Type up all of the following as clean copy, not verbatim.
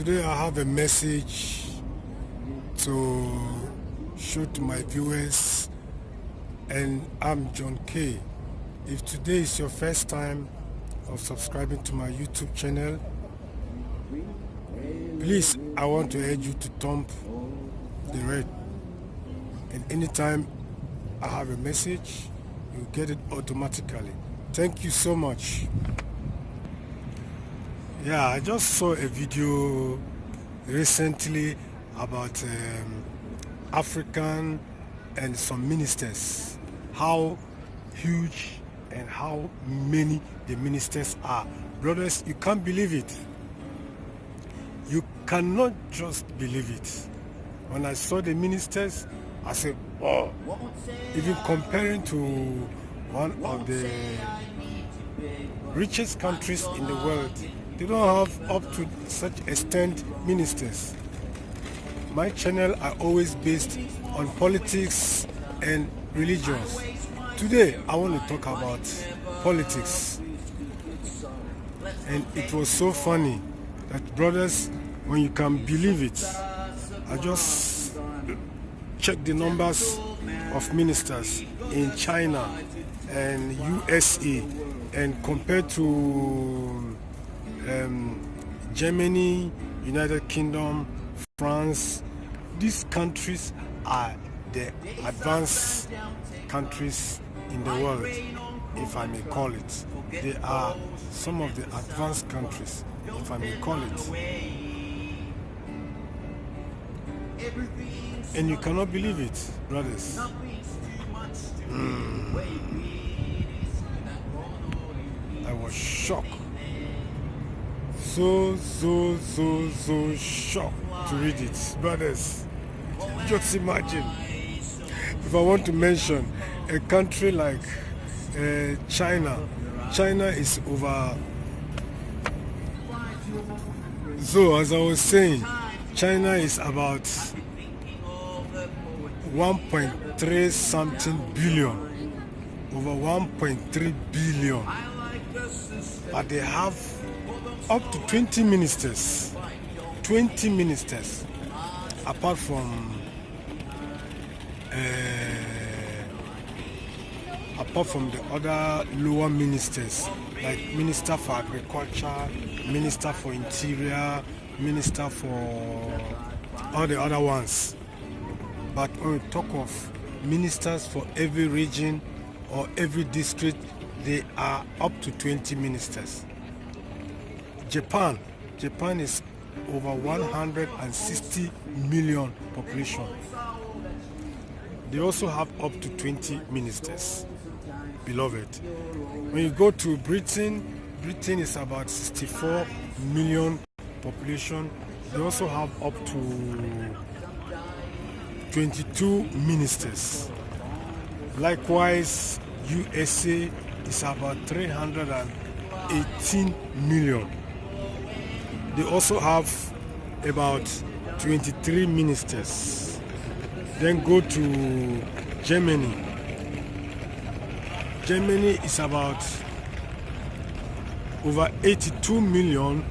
Today I have a message to show to my viewers, and I'm John K. If today is your first time of subscribing to my YouTube channel, please, I want to urge you to thump the red, and anytime I have a message, you get it automatically. Thank you so much. Yeah, I just saw a video recently about African and some ministers, how huge and how many the ministers are. Brothers, you can't believe it. You cannot just believe it. When I saw the ministers, I said, oh, even comparing to one of the richest countries in the world, they don't have up to such extent ministers. My channel are always based on politics and religions. Today, I want to talk about politics. And it was so funny that, brothers, when you can believe it, I just checked the numbers of ministers in China and USA, and compared to Germany, United Kingdom, France. These countries are the advanced countries in the world, if I may call it. They are some of the advanced countries, if I may call it. And you cannot believe it, brothers. I was shocked. So shocked to read it, brothers. Just imagine, if I want to mention a country like China. China is over. So as I was saying, China is about 1.3 something billion, over 1.3 billion, but they have up to 20 ministers, apart from the other lower ministers, like Minister for Agriculture, Minister for Interior, Minister for all the other ones. But when we talk of ministers for every region or every district, they are up to 20 ministers. Japan is over 160 million population. They also have up to 20 ministers, beloved. When you go to Britain is about 64 million population. They also have up to 22 ministers. Likewise, USA is about 318 million. They also have about 23 ministers. Then go to Germany. Germany is about over 82 million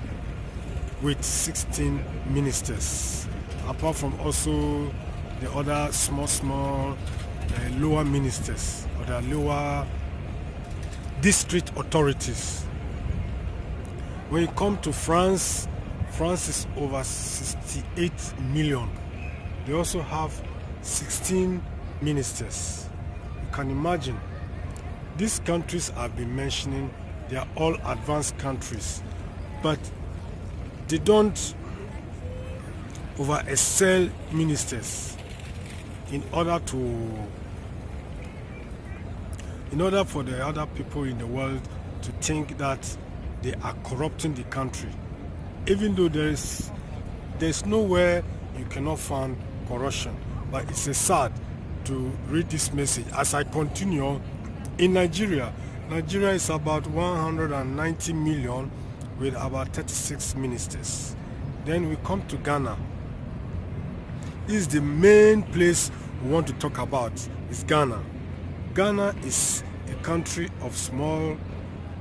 with 16 ministers. Apart from also the other small lower ministers or the lower district authorities. When you come to France is over 68 million. They also have 16 ministers. You can imagine. These countries I've been mentioning, they are all advanced countries, but they don't over excel ministers in order for the other people in the world to think that they are corrupting the country. Even though there's nowhere you cannot find corruption, but it's a sad to read this message as I continue. In Nigeria is about 190 million with about 36 ministers. Then we come to Ghana. This is the main place we want to talk about, is Ghana. Ghana is a country of small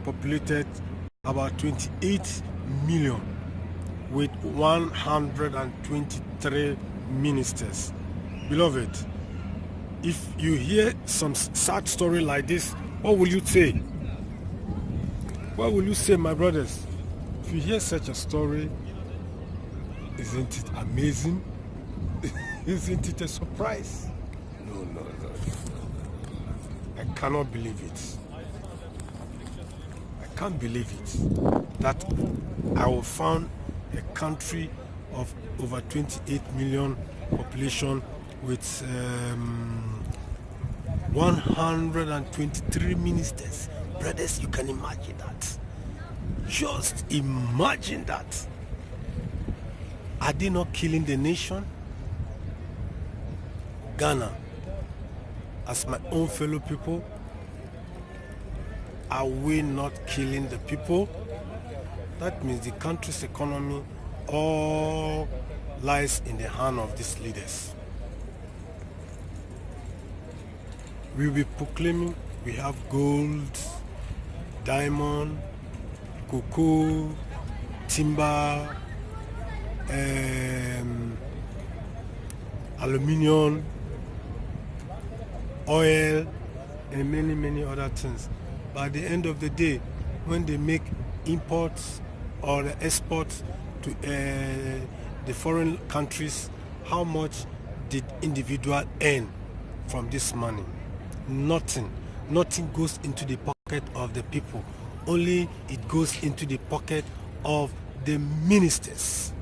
populated, about 28 million with 123 ministers. Beloved, if you hear some sad story like this, what will you say? What will you say, my brothers? If you hear such a story, isn't it amazing? Isn't it a surprise? No. I cannot believe it. I can't believe it that I will found a country of over 28 million population with 123 ministers. Brothers, you can imagine that. Just imagine that. Are they not killing the nation? Ghana, as my own fellow people, are we not killing the people? That means the country's economy all lies in the hand of these leaders. We will be proclaiming we have gold, diamond, cocoa, timber, aluminium, oil, and many other things. But at the end of the day, when they make imports or the exports to the foreign countries, how much did individual earn from this money? Nothing. Nothing goes into the pocket of the people. Only it goes into the pocket of the ministers.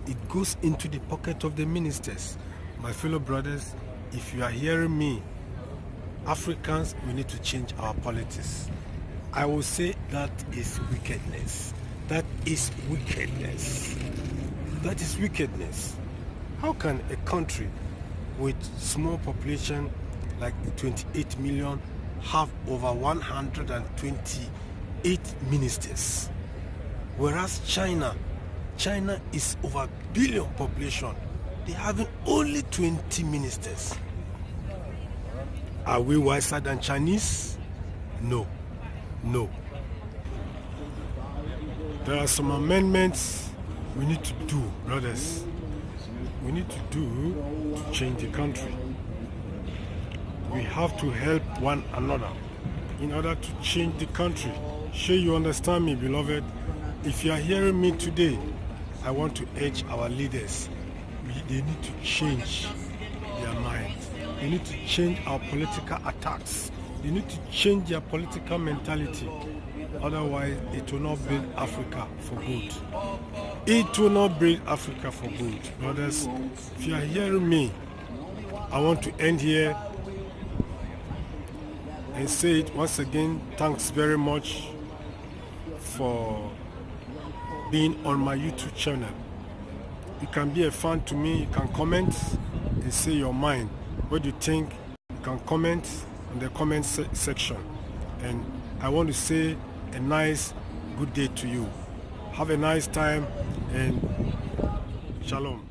It goes into the pocket of the ministers. My fellow brothers, if you are hearing me, Africans, we need to change our politics. I will say that is wickedness. That is wickedness. That is wickedness. How can a country with small population like 28 million have over 128 ministers? Whereas China is over a billion population. They having only 20 ministers. Are we wiser than Chinese? No. There are some amendments we need to do, brothers. We need to do to change the country. We have to help one another in order to change the country. Sure, you understand me, beloved? If you are hearing me today, I want to urge our leaders. They need to change their minds. They need to change our political attacks. They need to change their political mentality. Otherwise, it will not build Africa for good. It will not build Africa for good. Brothers, if you are hearing me, I want to end here and say it once again. Thanks very much for being on my YouTube channel. You can be a fan to me. You can comment and say your mind. What do you think? You can comment in the comment section. And I want to say a nice good day to you. Have a nice time and shalom.